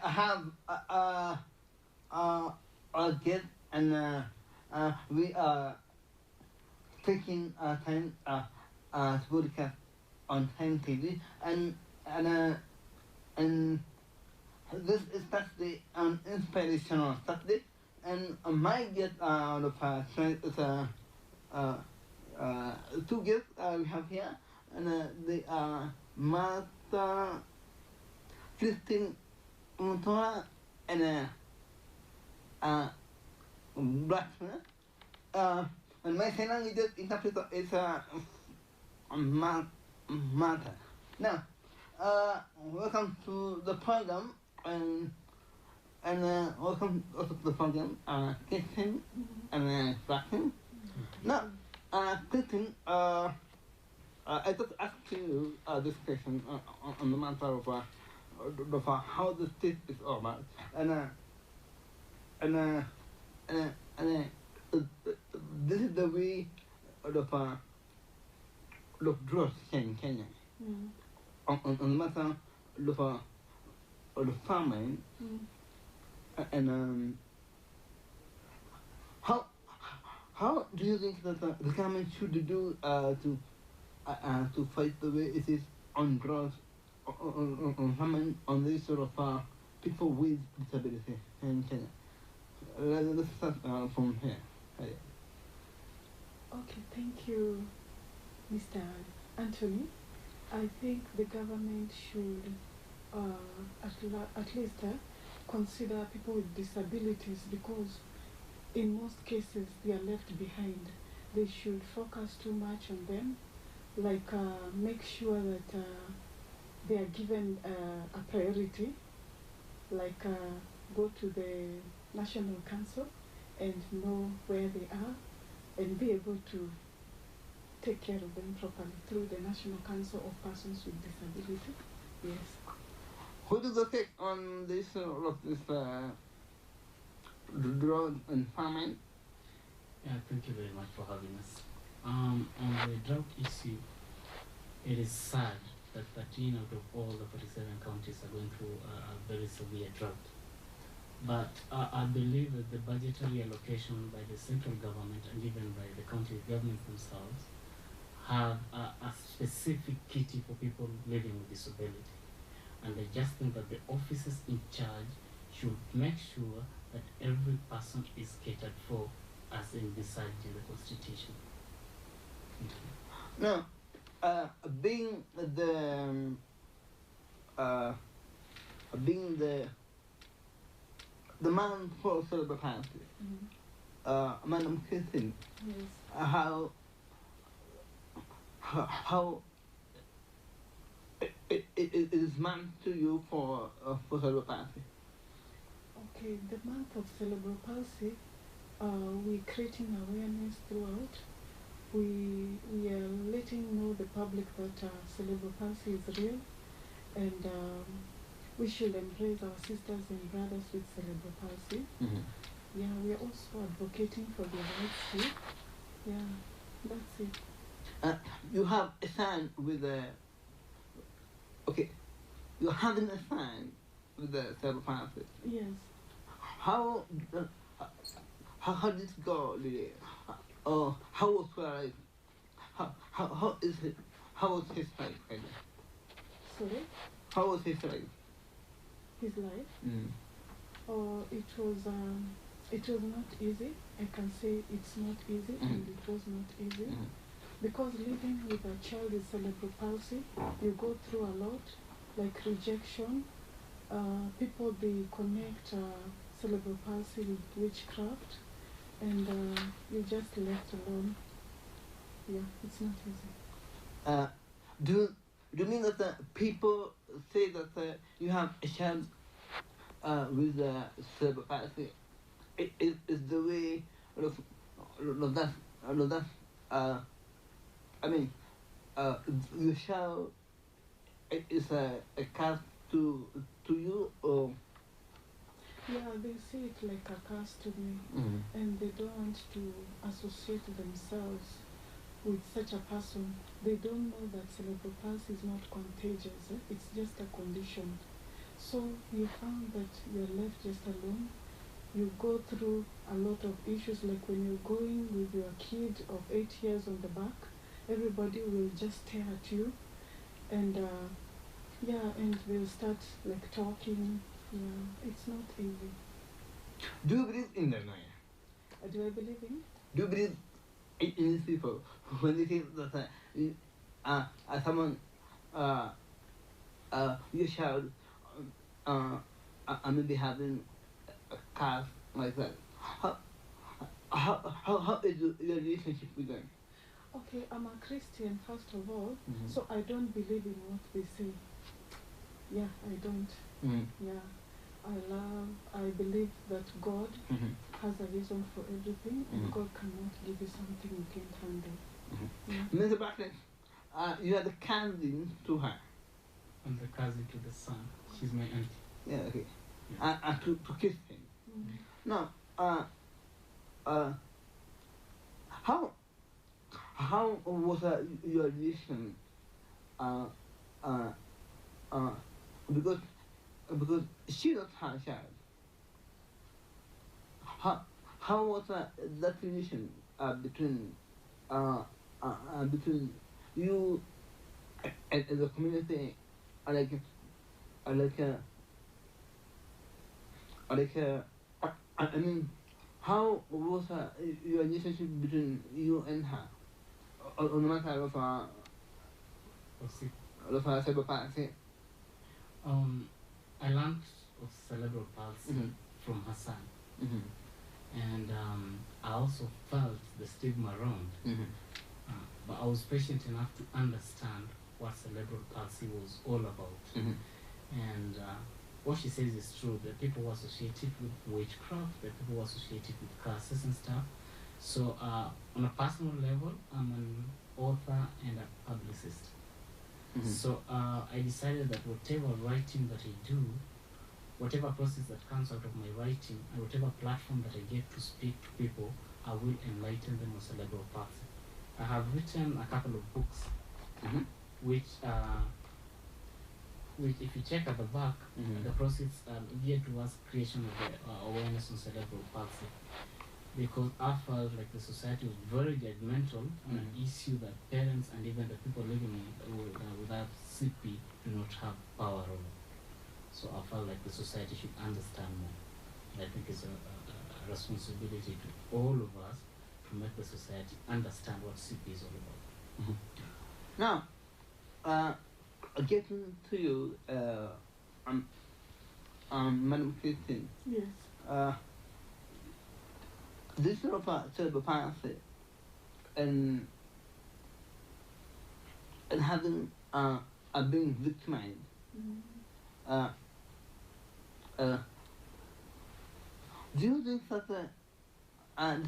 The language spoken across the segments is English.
I have a guest, and we are taking time to broadcast on Time TV, and this is Saturday, an inspirational Saturday, and my guest tonight is two guests we have here, and they are Martha, Christine Montoya, and Blacksmith. And my second language interpreter is Martha. Now, welcome to the program, and welcome also to the program, Christine and Blacksmith. Now, Christine, I just asked you this question on the matter of how the state is all about, and this is the way of drugs in Kenya. On the matter of the farming, and how do you think that the government should do to fight the way it is on drugs, on this sort of people with disability in Kenya? Let's start from here. Okay, thank you, Mr. Anthony. I think the government should at least consider people with disabilities, because in most cases they are left behind. They should focus too much on them, like make sure that they are given a priority, like go to the National Council and know where they are and be able to take care of them properly through the National Council of Persons with Disability. Yes. Who does the take on this drug and farming? Yeah, thank you very much for having us. On the drought issue, it is sad that 13 out of all the 47 counties are going through a very severe drought. But I believe that the budgetary allocation by the central government and even by the county governments themselves have a specific kitty for people living with disability. And I just think that the officers in charge should make sure that every person is catered for as envisaged in the Constitution. Now, being the man for Cerebral-Palsy, Madam Christine, Yes. how it is meant to you for Cerebral-Palsy? Okay, the month of Cerebral Palsy, we're creating awareness throughout. We are letting know the public that Cerebral Palsy is real, and we should embrace our sisters and brothers with Cerebral Palsy. Yeah, we are also advocating for their rights too. Yeah, that's it. You have a sign with the... Okay, you're having a sign with the Cerebral-Palsy. Yes. How did it go, really? How was your life? How is it? How was his life? Sorry? How was his life? His life? Oh, it was not easy. I can say it's not easy, and it was not easy. Because living with a child with cerebral palsy, you go through a lot, like rejection. People, they connect cerebral palsy with witchcraft, and you're just left alone. Yeah, it's not easy. Do you mean that people say that you have a child with Cerebral-Palsy? Is the way the child is a curse to you, or? Yeah, they see it like a curse to me, and they don't want to associate themselves with such a person. They don't know that cerebral palsy is not contagious. It's just a condition. So you found that you're left just alone. You go through a lot of issues, like when you're going with your kid of 8 years on the back, everybody will just stare at you, and and they'll start like talking. Yeah, it's not easy. Do you believe in them, Naya? Do I believe in? Do you believe in these people when they think that someone, your child, maybe having a calf like that? How is your relationship with them? Okay, I'm a Christian first of all, Mm-hmm. so I don't believe in what they say. Yeah, I don't. Mm-hmm. Yeah, I believe that God Mm-hmm. has a reason for everything, and Mhm. God cannot give you something you can't handle. Yeah. Mr. Barrack, you are the cousin to her. I'm the cousin to the son. She's my auntie. Yeah, okay. Yeah. To kiss him. Mm. Now, how was your relation? Because she lost her child. How was that relation between you and the community, like I mean, how was your relationship between you and her on the matter What's it? of cerebral-palsy? I learned of cerebral palsy Mhm. from her son, Mm-hmm. and I also felt the stigma around. Mm-hmm. But I was patient enough to understand what cerebral palsy was all about. Mm-hmm. And what she says is true. The people who associate it with witchcraft, the people who associate it with curses and stuff. So on a personal level, I'm an author and a publicist. Mm-hmm. So I decided that whatever writing that I do, whatever process that comes out of my writing, and whatever platform that I get to speak to people, I will enlighten them on cerebral palsy. I have written a couple of books, Mm-hmm. which if you check at the back, Mhm. the process are geared towards creation of the awareness on cerebral palsy. Because I felt like the society was very judgmental on an Mhm. issue that parents and even the people living without CP do not have power over. So I felt like the society should understand more. And I think it's a responsibility to all of us to make the society understand what CP is all about. Now, getting to you, Madam Christine, Yes. this sort of cerebral-palsy and having being victimized. Mm. Do you think that the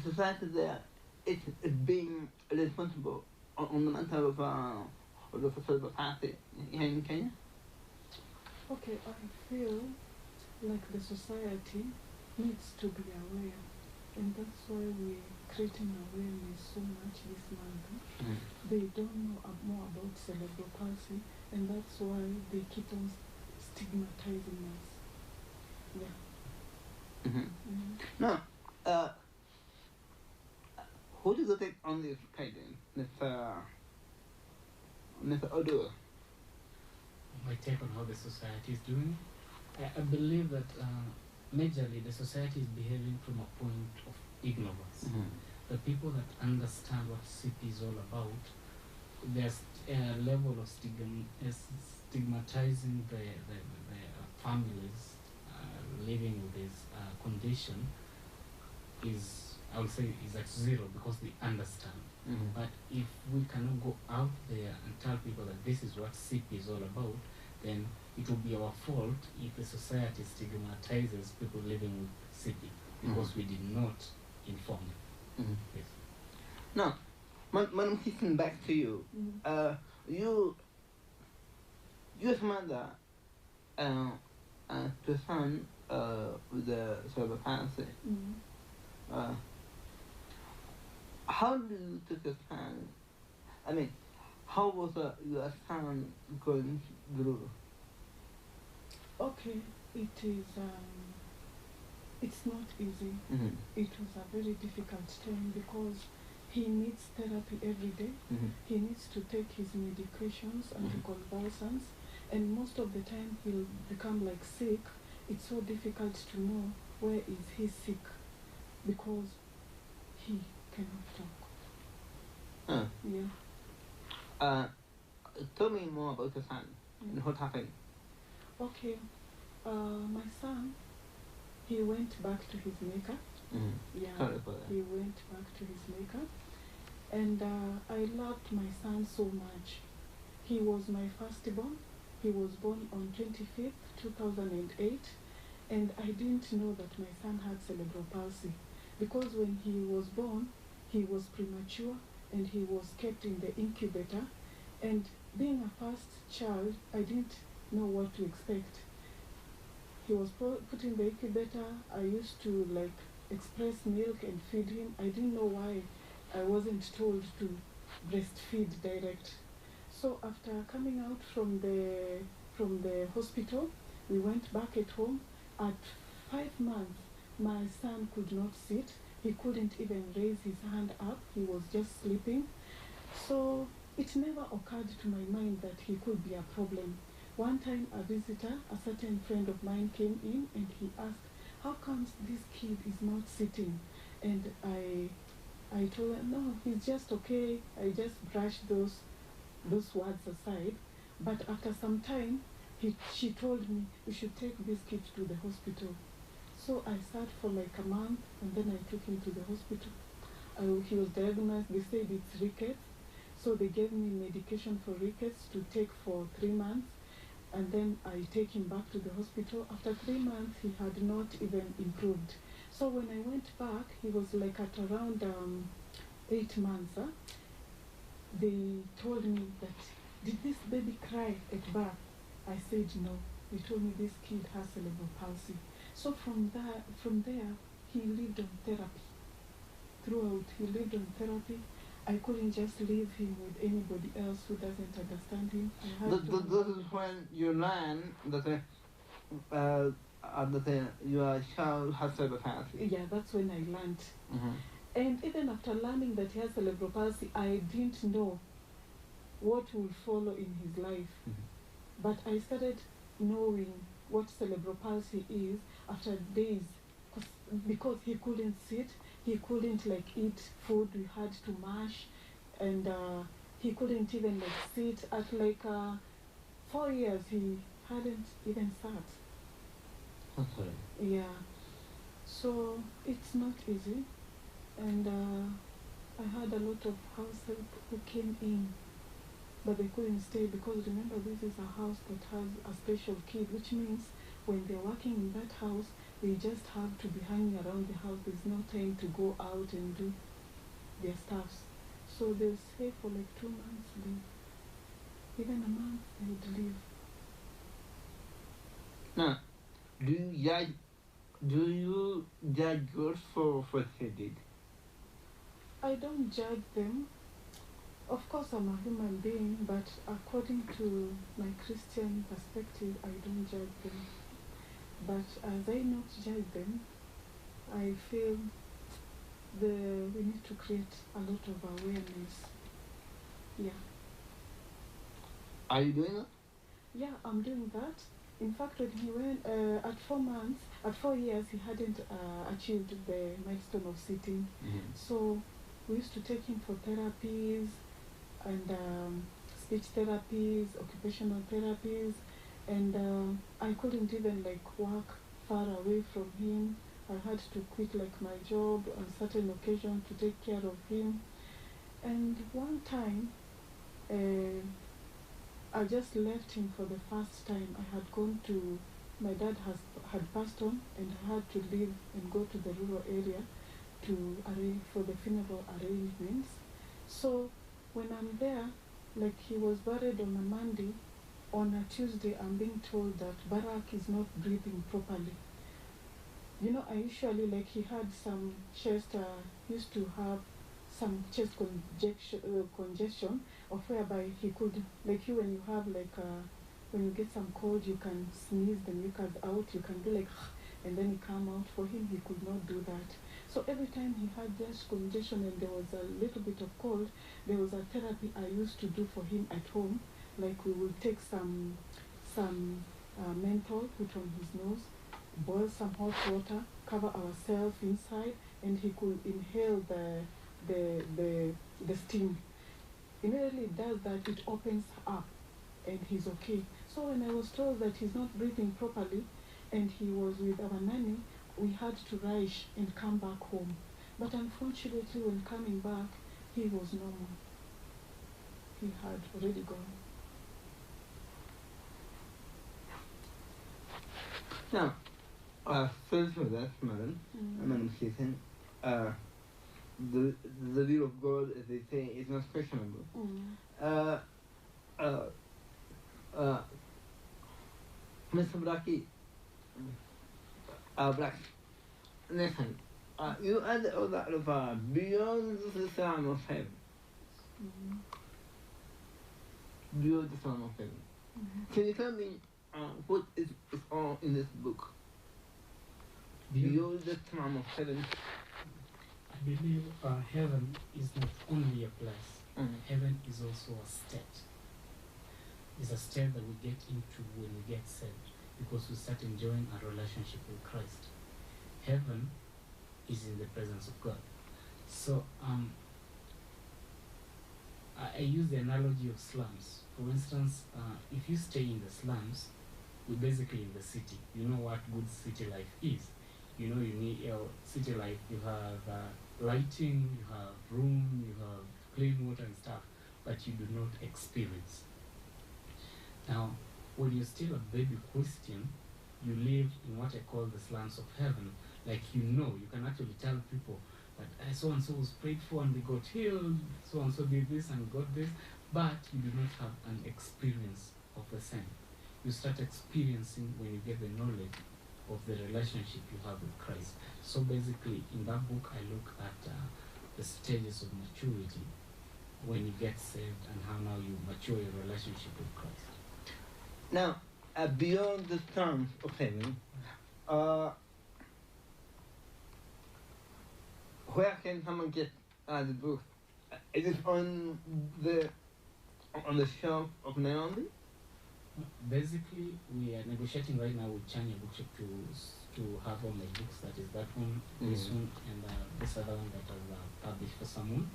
society there is being responsible on the matter of the cerebral-palsy here in Kenya? Okay, I feel like the society needs to be aware, and that's why we're creating awareness so much this month. Mm. They don't know more about cerebral palsy, and that's why they keep on stigmatizing us. Yeah. Mm-hmm. Mm. Now, who do you take on this guidance, Mr. Odo? My take on how the society is doing, I believe that majorly the society is behaving from a point of ignorance. Mm-hmm. The people that understand what CP is all about, there's a level of stigmatizing the families living with this condition is, I would say, is at zero because they understand. Mm-hmm. But if we cannot go out there and tell people that this is what CP is all about, then it will be our fault if the society stigmatizes people living with CP because we did not inform them. Mm-hmm. Yes. Now, Madam Christine, back to you. Mm. You as mother to a son with the cerebral-palsy. Mm. How did you take your son? I mean, how was your son going through? Okay, it is, it's not easy. Mm-hmm. It was a very difficult time because he needs therapy every day. Mm-hmm. He needs to take his medications, anticonvulsants, and most of the time he'll become like sick. It's so difficult to know where is he sick because he cannot talk. Oh. Yeah. Tell me more about your son and what happened. Okay. My son, he went back to his maker. Mm-hmm. Yeah. Sorry for that. He went back to his maker. And I loved my son so much. He was my firstborn. He was born on 25th, 2008. And I didn't know that my son had cerebral palsy because when he was born, he was premature and he was kept in the incubator. And being a first child, I didn't know what to expect. He was put in the incubator. I used to like express milk and feed him. I didn't know why I wasn't told to breastfeed direct. So after coming out from the hospital, we went back at home. At 5 months, my son could not sit. He couldn't even raise his hand up. He was just sleeping. So it never occurred to my mind that he could be a problem. One time a visitor, a certain friend of mine came in and he asked, how comes this kid is not sitting? And I told her, no, he's just okay. I just brushed those words aside. But after some time, she told me we should take this kid to the hospital. So I sat for like a month and then I took him to the hospital. He was diagnosed, they said it's rickets. So they gave me medication for rickets to take for 3 months. And then I take him back to the hospital. After 3 months, he had not even improved. So when I went back, he was like at around 8 months. They told me that, did this baby cry at birth? I said no. They told me this kid has cerebral palsy. So from there, he lived on therapy. Throughout, he lived on therapy. I couldn't just leave him with anybody else who doesn't understand him. This is when you learn that your child has cerebral palsy. Yeah, that's when I learned. Mm-hmm. And even after learning that he has cerebral palsy, I didn't know what would follow in his life. Mm-hmm. But I started knowing what cerebral palsy is after days, because he couldn't sit, he couldn't like eat food, we had to mash, and he couldn't even like sit. At like 4 years, he hadn't even sat. Okay. Yeah, so it's not easy, and I had a lot of house help who came in, but they couldn't stay because remember this is a house that has a special kid, which means when they're working in that house, they just have to be hanging around the house. There's no time to go out and do their stuffs. So they'll stay for like 2 months, then even a month they would leave. Now, do you judge girls for what they did? I don't judge them. Of course, I'm a human being, but according to my Christian perspective, I don't judge them. But as I not judge them, I feel we need to create a lot of awareness. Yeah. Are you doing it? Yeah, I'm doing that. In fact, when he went at 4 months, at 4 years, he hadn't achieved the milestone of sitting. Mm-hmm. So we used to take him for therapies and speech therapies, occupational therapies, and I couldn't even like work far away from him. I had to quit like my job on certain occasions to take care of him. And one time, I just left him for the first time. I had gone to, my dad had passed on, and I had to leave and go to the rural area to arrange for the funeral arrangements. So when I'm there, like he was buried on a Monday, on a Tuesday I'm being told that Barrack is not breathing properly. You know, I usually, like he had some chest, used to have some chest congestion, of whereby he could, like you when you have like when you get some cold, you can sneeze the mucus out, you can do like, and then it come out. For him, he could not do that. So every time he had just congestion and there was a little bit of cold, there was a therapy I used to do for him at home. Like we would take some menthol, put on his nose, boil some hot water, cover ourselves inside, and he could inhale the steam. Immediately it does that, it opens up, and he's okay. So when I was told that he's not breathing properly, and he was with our nanny, we had to rush and come back home. But unfortunately, when coming back, he was normal. He had already gone. Now, sorry for that, madam. Madam Keaton. The will of God, as they say, is not questionable. Mr. Blackie, Black, listen, you add all that of beyond the sound of heaven. Beyond the sound of heaven. Can you tell me what is all in this book? Beyond the sound of heaven. I believe heaven is not only a place. Heaven is also a state. It's a state that we get into when we get saved, because we start enjoying a relationship with Christ. Heaven is in the presence of God. So I use the analogy of slums. For instance, if you stay in the slums, we're basically in the city. You know what good city life is. You know, you need city life. You have lighting, you have room, you have clean water and stuff, but you do not experience. Now, when you're still a baby Christian, you live in what I call the slums of heaven. Like, you can actually tell people that so-and-so was prayed for and they got healed, so-and-so did this and got this, but you do not have an experience of the same. You start experiencing when you get the knowledge of the relationship you have with Christ. So basically, in that book, I look at the stages of maturity when you get saved and how now you mature your relationship with Christ. Now, beyond the terms of heaven, where can someone get the book? Is it on the shelf of Naomi? Basically, we are negotiating right now with Chania Bookshop to have all my books. That is that one, this one, and this other one that was published for someone.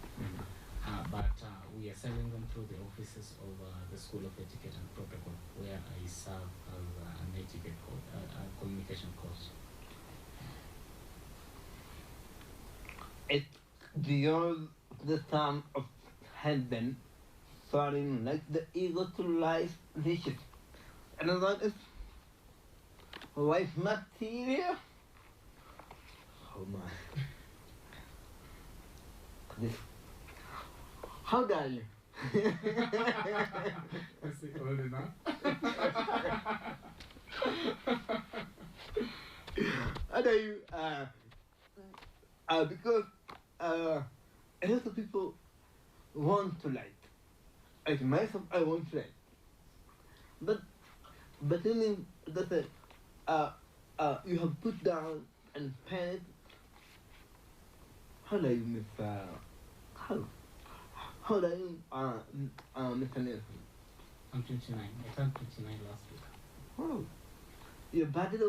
But we are selling them through the offices of the School of Etiquette and Protocol, where I serve as an etiquette coach, a communication coach. It's beyond the sound of heaven, soaring like the eagle to life wishes. And that is life material. Oh my. This. How dare you? Is it old enough? How dare you? Because a lot of people want to light. Like myself, I want to light. But I mean that you have put down and pen. How do you miss how do you Mr. Nelson? I'm 29. I turned 29 last week. Oh, your birthday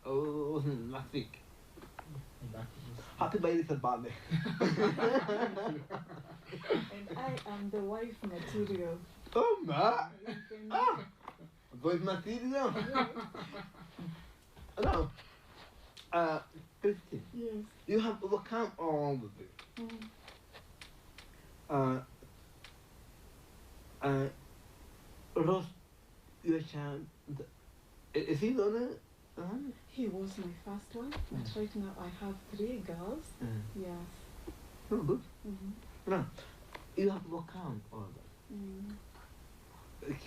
wasn't last week. Happy belated birthday. And I am the wife material. Oh my! Wife material. No. Christine. Yes. You have overcome all of it. Lost your child. Is he gonna? He was my first one, but right now I have 3 girls. Yes. Oh, good. No, you have overcome all of that.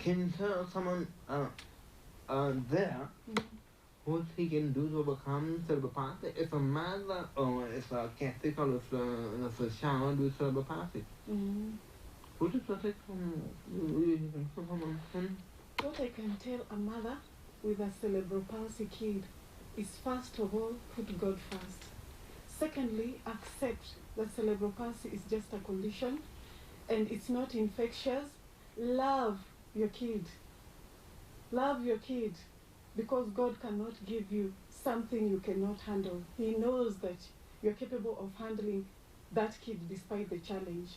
Can you tell someone there what he can do to overcome Cerebral-Palsy? If a mother or if a Catholic or if a child with Cerebral-Palsy, what is the take from What I can tell a mother with a cerebral palsy kid is, first of all, put God first. Secondly, accept that cerebral palsy is just a condition and it's not infectious. Love your kid. Love your kid, because God cannot give you something you cannot handle. He knows that you're capable of handling that kid despite the challenge.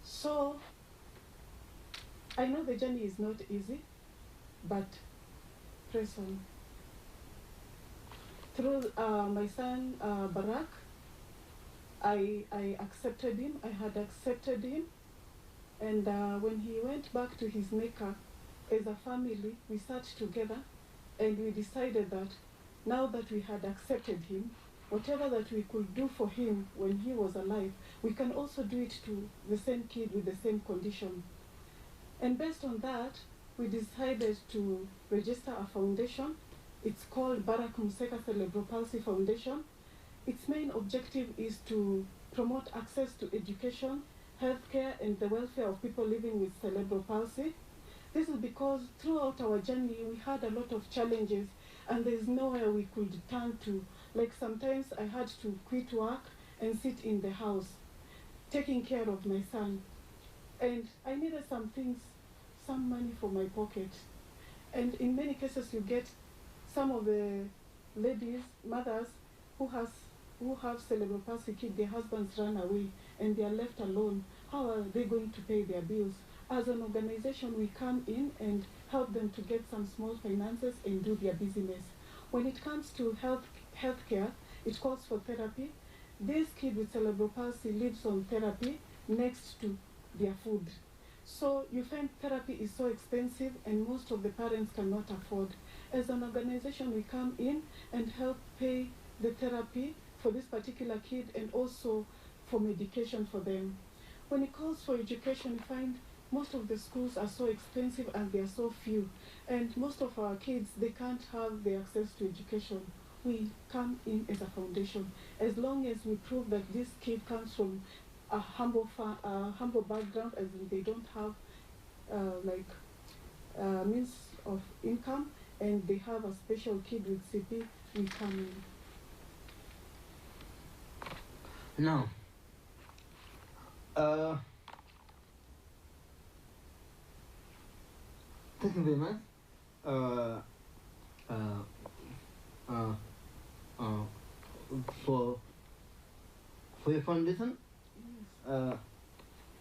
So, I know the journey is not easy, but press on. Through my son, Barrack, I accepted him. I had accepted him. And when he went back to his maker, as a family, we sat together and we decided that now that we had accepted him, whatever that we could do for him when he was alive, we can also do it to the same kid with the same condition. And based on that, we decided to register a foundation. It's called Barrack Museka Cerebral-Palsy Foundation. Its main objective is to promote access to education, healthcare, and the welfare of people living with cerebral palsy. This is because throughout our journey, we had a lot of challenges and there's nowhere we could turn to. Like sometimes I had to quit work and sit in the house, taking care of my son. And I needed some things, some money for my pocket. And in many cases, you get some of the ladies, mothers, who have cerebral palsy kids, their husbands run away and they are left alone. How are they going to pay their bills? As an organization, we come in and help them to get some small finances and do their business. When it comes to healthcare, it calls for therapy. This kid with cerebral palsy lives on therapy next to their food. So you find therapy is so expensive and most of the parents cannot afford. As an organization, we come in and help pay the therapy for this particular kid and also for medication for them. When it calls for education, we find most of the schools are so expensive and they are so few. And most of our kids, they can't have the access to education. We come in as a foundation. As long as we prove that this kid comes from a humble background, as in they don't have means of income, and they have a special kid with CP, we come in. Now, thank you very much for your foundation.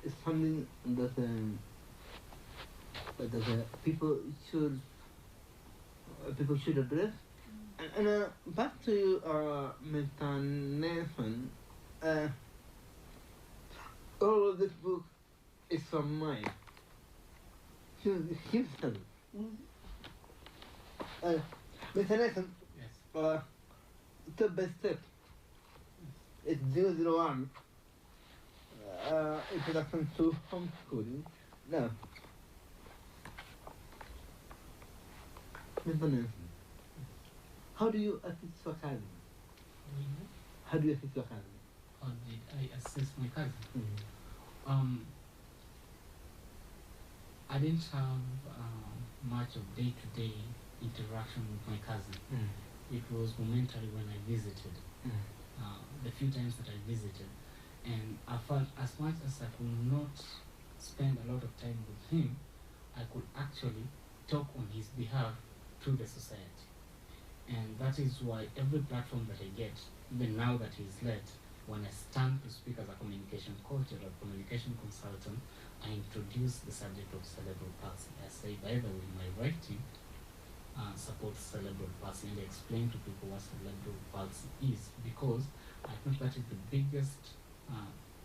It's something that people should address. And back to Mr. Nathan, all of this book is from mine. Himself. Mr. Nathan, Yes. Step by step. It's 001. Introduction to homeschooling. Now, Mr. Nathan, how do you assist your cousin? How do you assist your cousin? How did I assist my cousin? Mm-hmm. I didn't have much of day-to-day interaction with my cousin. It was momentary when I visited. The few times that I visited, and I felt as much as I could not spend a lot of time with him, I could actually talk on his behalf to the society. And that is why every platform that I get, even now that he's led, when I stand to speak as a communication coach or a communication consultant, I introduce the subject of cerebral palsy. I say, by the way, my writing supports cerebral palsy, and I explain to people what cerebral palsy is, because I think that is the biggest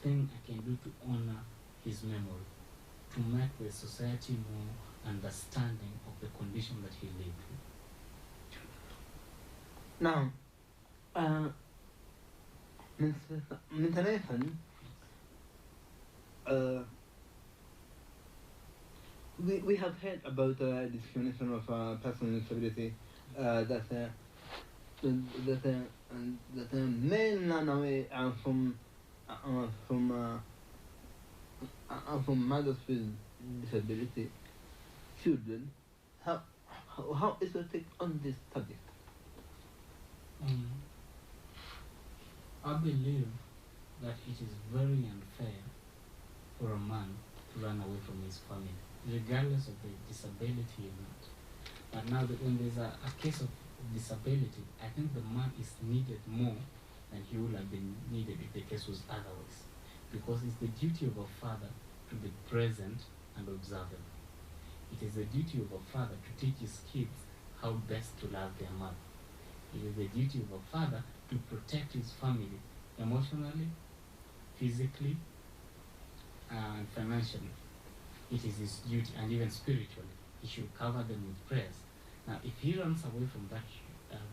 thing I can do to honor his memory, to make the society more understanding of the condition that he lived with. Now, Mr. Nathan, we have heard about discrimination of person with disability that men run away from mothers with disability, children, how is your take on this subject? I believe that it is very unfair for a man to run away from his family, regardless of the disability or not. But now, when there's a case of disability, I think the man is needed more than he would have been needed if the case was otherwise. Because it's the duty of a father to be present and observant. It is the duty of a father to teach his kids how best to love their mother. It is the duty of a father to protect his family emotionally, physically, and financially. It is his duty, and even spiritually. He should cover them with prayers. Now, if he runs away from that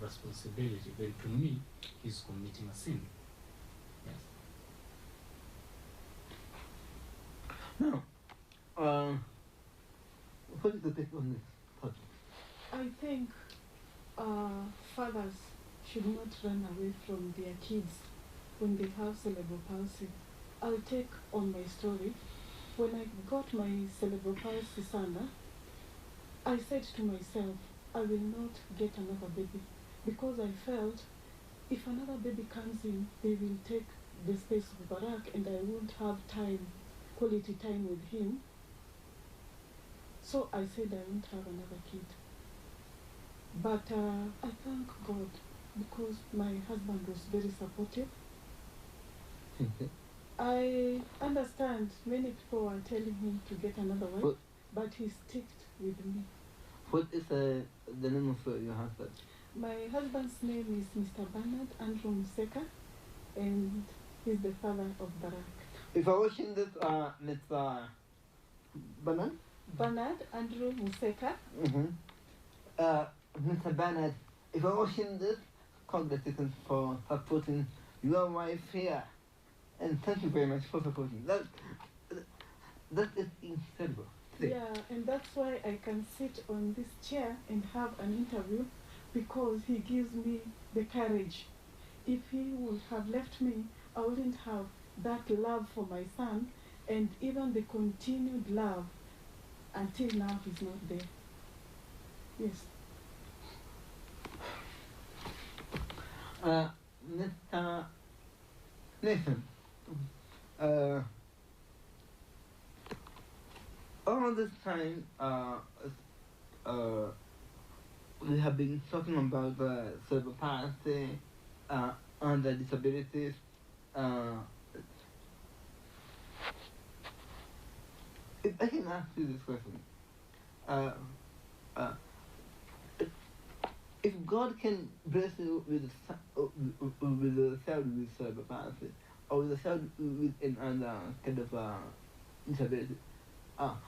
responsibility, then to me, he's committing a sin. Yes. Now, what is the take on this subject? I think fathers should not run away from their kids when they have cerebral palsy. I'll take on my story. When I got my cerebral palsy son, I said to myself, I will not get another baby, because I felt if another baby comes in, they will take the space of Barrack and I won't have time, quality time with him. So I said I won't have another kid. But I thank God because my husband was very supportive. I understand many people are telling him to get another wife, but he sticked with me. What is the name of your husband? My husband's name is Mr. Bernard Andrew Museka, and he's the father of Barrack. If I watching this, Mr. Bernard? Bernard Andrew Museka. Mr. Bernard, if you're watching this, congratulations for supporting your wife here. And thank you very much for supporting. That is incredible. Yeah, and that's why I can sit on this chair and have an interview, because he gives me the courage. If he would have left me, I wouldn't have that love for my son, and even the continued love until now he's not there. Yes. Mr. Nathan, all this time, we have been talking about the cerebral palsy and the disabilities. If I can ask you this question, if God can bless you with a child with cerebral palsy, or with a child with another kind of disability, how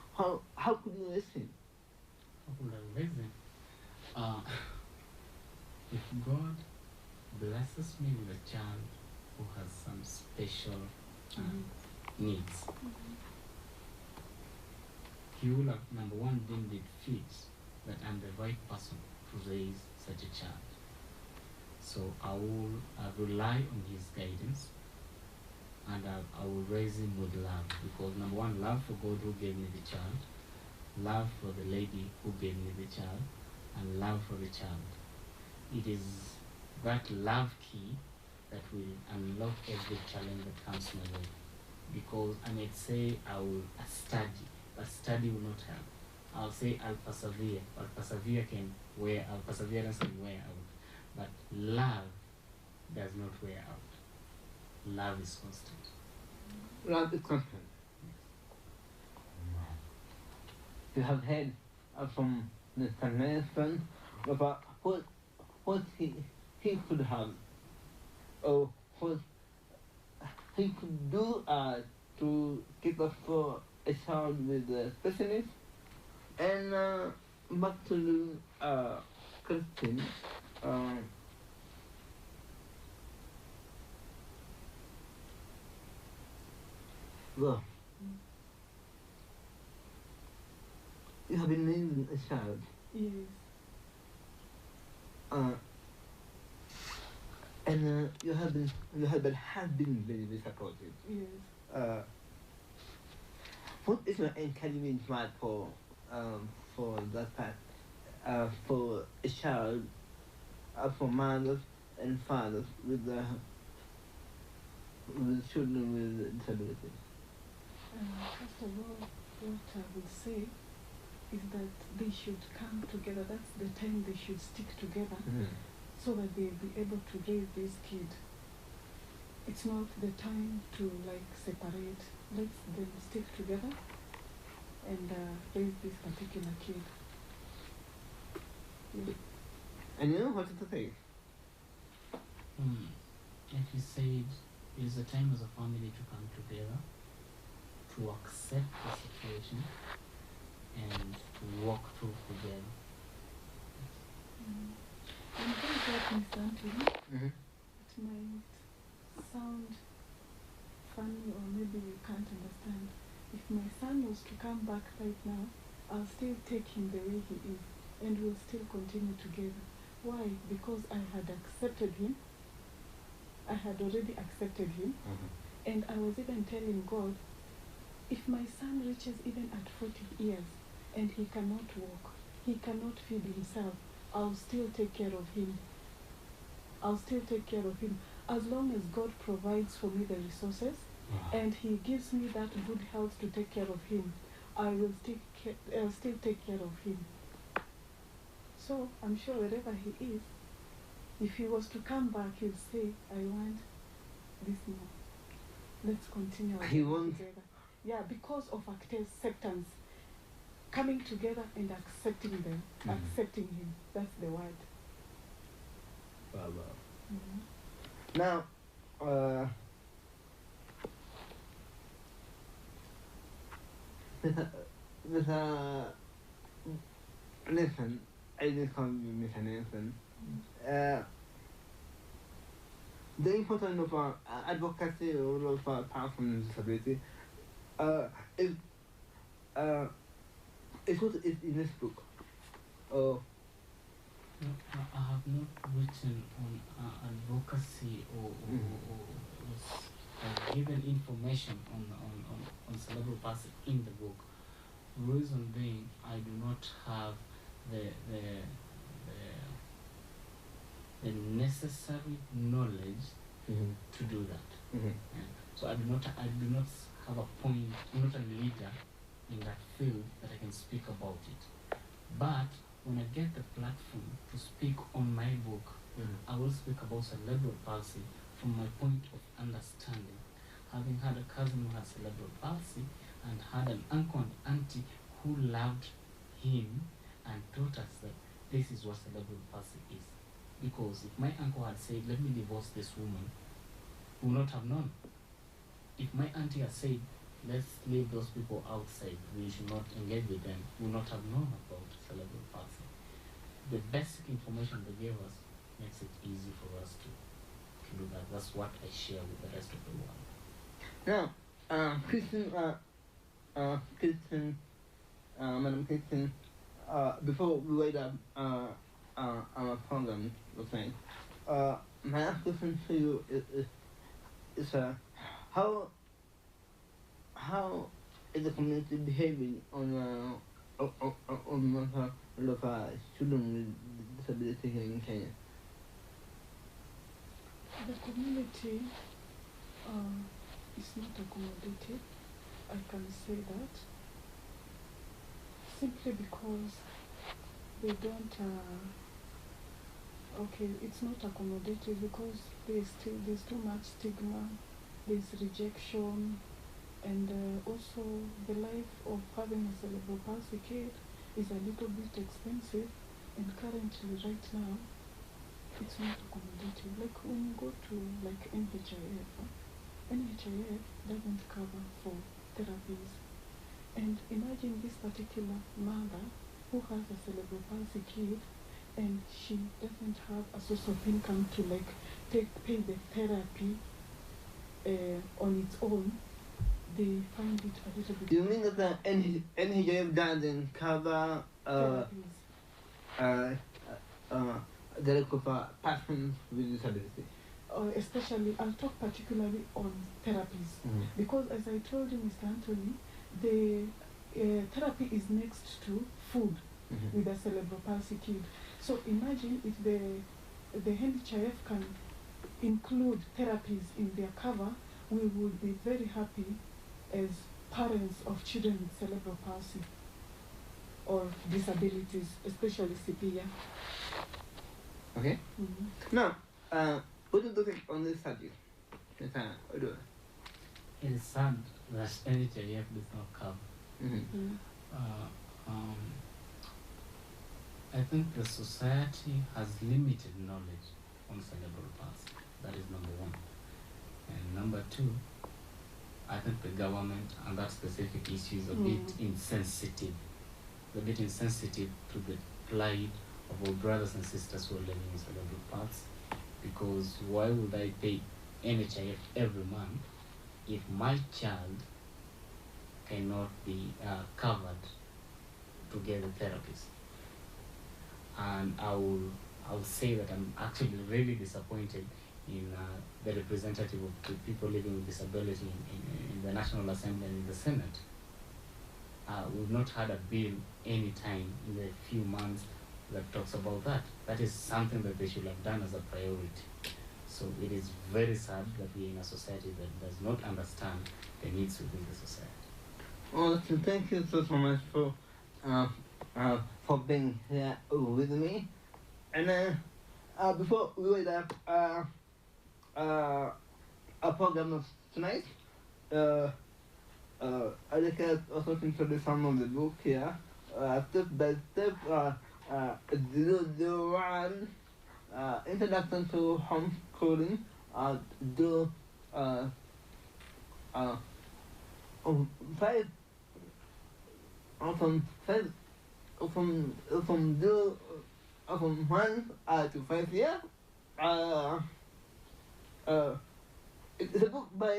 could you listen? How could I listen? If God blesses me with a child who has some special needs, he will have, number one, deemed it fit that I'm the right person to raise such a child. So I will rely on his guidance, and I will raise him with love, because number one, love for God who gave me the child, love for the lady who gave me the child, and love for the child. It is that love key that will unlock every challenge that comes my way. Because I may say I will study, but study will not help. I'll say I'll persevere, but perseverance can wear out. But love does not wear out. Love is constant. Love is constant. You have heard from Mr. Nelson about what he could have, or what he could do to get up for a child with a specialist. And back to Christine. Well, you have been raising a child. Yes. And your husband has been very, very supportive. Yes. What is your encouragement for that part? for a child, for mothers and fathers with children with disabilities? First of all, what I would say is that they should come together. That's the time they should stick together so that they'll be able to raise this kid. It's not the time to like separate. Let them stick together and raise this particular kid. Yeah. And you know what to think? Like you said, it is a time as a family to come together, to accept the situation, and to walk through together. I'm going to ask Mr. Anthony. It might sound funny or maybe you can't understand. If my son was to come back right now, I'll still take him the way he is and we'll still continue together. Why? Because I had accepted him. I had already accepted him. And I was even telling God, if my son reaches even at 40 years and he cannot walk, he cannot feed himself, I'll still take care of him. I'll still take care of him. As long as God provides for me the resources and he gives me that good health to take care of him, I will still take care of him. So I'm sure wherever he is, if he was to come back, he'll say, I want this more. Let's continue together. Yeah, because of acceptance. Coming together and accepting them, accepting him. That's the word. Wow. Now, listen, I just call you Mr. Nelson. The importance of advocacy or of person with disability is what is in this book. I have not written on advocacy or given information on cerebral palsy in the book. Reason being, I do not have the necessary knowledge to do that. So I do not have a point, not a leader in that field that I can speak about it. But when I get the platform to speak on my book, I will speak about cerebral palsy from my point of understanding. Having had a cousin who had cerebral palsy and had an uncle and auntie who loved him and taught us that this is what cerebral palsy is. Because if my uncle had said, let me divorce this woman, we would not have known. If my auntie had said, let's leave those people outside, we should not engage with them, we would not have known about cerebral palsy. The basic information they gave us makes it easy for us to do that. That's what I share with the rest of the world. Now, Madam Kristen, before we wait up our program, okay, my last question to you is how is the community behaving on children with disability here in Kenya? The community is not accommodative. I can say that simply because they don't. It's not accommodative because there's too much stigma, there's rejection, and also the life of having a cerebral palsy kid is a little bit expensive, and currently right now it's not accommodative. Like when you go to like NHIF doesn't cover for therapies, and imagine this particular mother who has a cerebral palsy kid and she doesn't have a source of income to like pay the therapy on its own. They find it a little bit. Do you mean that the NHIF doesn't cover the lack of persons with disability? Especially, I'll talk particularly on therapies because, as I told you, Mr. Anthony, the therapy is next to food. with a cerebral palsy kid. So imagine if the NHIF can include therapies in their cover, we would be very happy as parents of children with cerebral palsy or disabilities, especially severe. Okay. Now, what do you think on this subject? It is sad that NHIF does not cover. I think the society has limited knowledge on cerebral palsy. That is number one. And number two, I think the government and that specific issue is a bit insensitive. A bit insensitive to the plight of our brothers and sisters who are living with cerebral palsy. Because why would I pay NHIF every month if my child cannot be covered to get the therapies? And I will say that I'm actually really disappointed in the representative of the people living with disability in the National Assembly and in the Senate. We've not had a bill any time in the few months that talks about that. That is something that they should have done as a priority. So it is very sad that we're in a society that does not understand the needs within the society. Well, thank you so much for being here with me. And before we wrap up our program of tonight, I'd like to also introduce some of the book here. Step by Step 001 Introduction to Homeschooling. From 1 to 5 years. It's a book by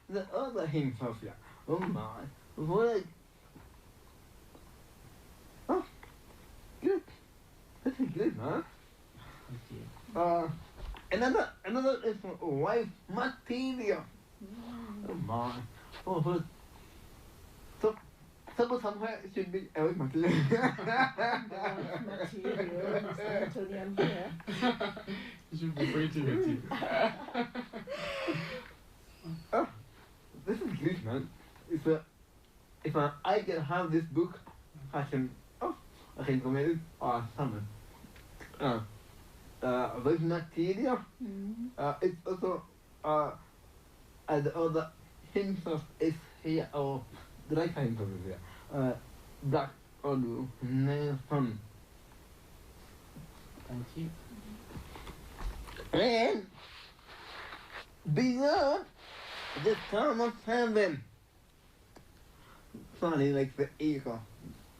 the author himself. Yeah. Oh my! What? Oh, good. This is good, man. Okay. Another is wife material. Oh my! Oh, what? So somewhere it should be wife material. Material, Mr. Anthony, I'm here. You should be waiting with you. Oh, this is good, man. If I can have this book, I can commit it or something. With material, it's also the other himself is here, or the right himself is here. Black Audio Nelson. Thank you. And beyond the town of heaven. Funny like the eagle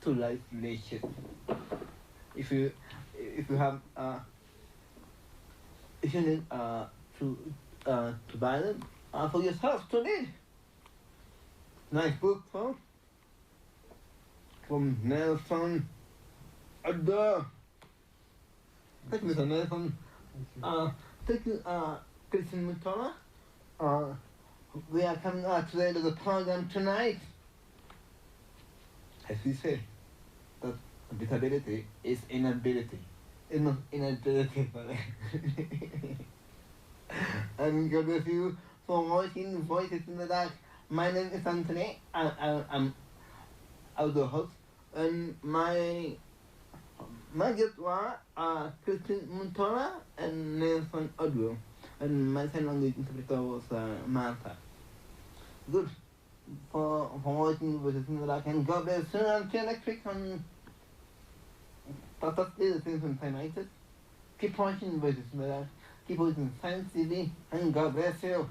to life nature. If you have if you need to buy them for yourself to read. Nice book from Nelson Adore. Thank you, Mr. Nelson. Thank you, Christian Mutola. We are coming to the end of the program tonight. As we say, that disability is inability. It's not inability, but and God bless you for watching Voices in the Dark. My name is Anthony. I'm outdoor host, and my guests were Christian Muntora and Nelson Odwell, and my sign language interpreter was Martha. Good for watching Voices in the Dark, and God bless you. Until next week on Thursday, the things from United. Keep watching Voices in the Dark. Keep watching Science TV, and God bless you.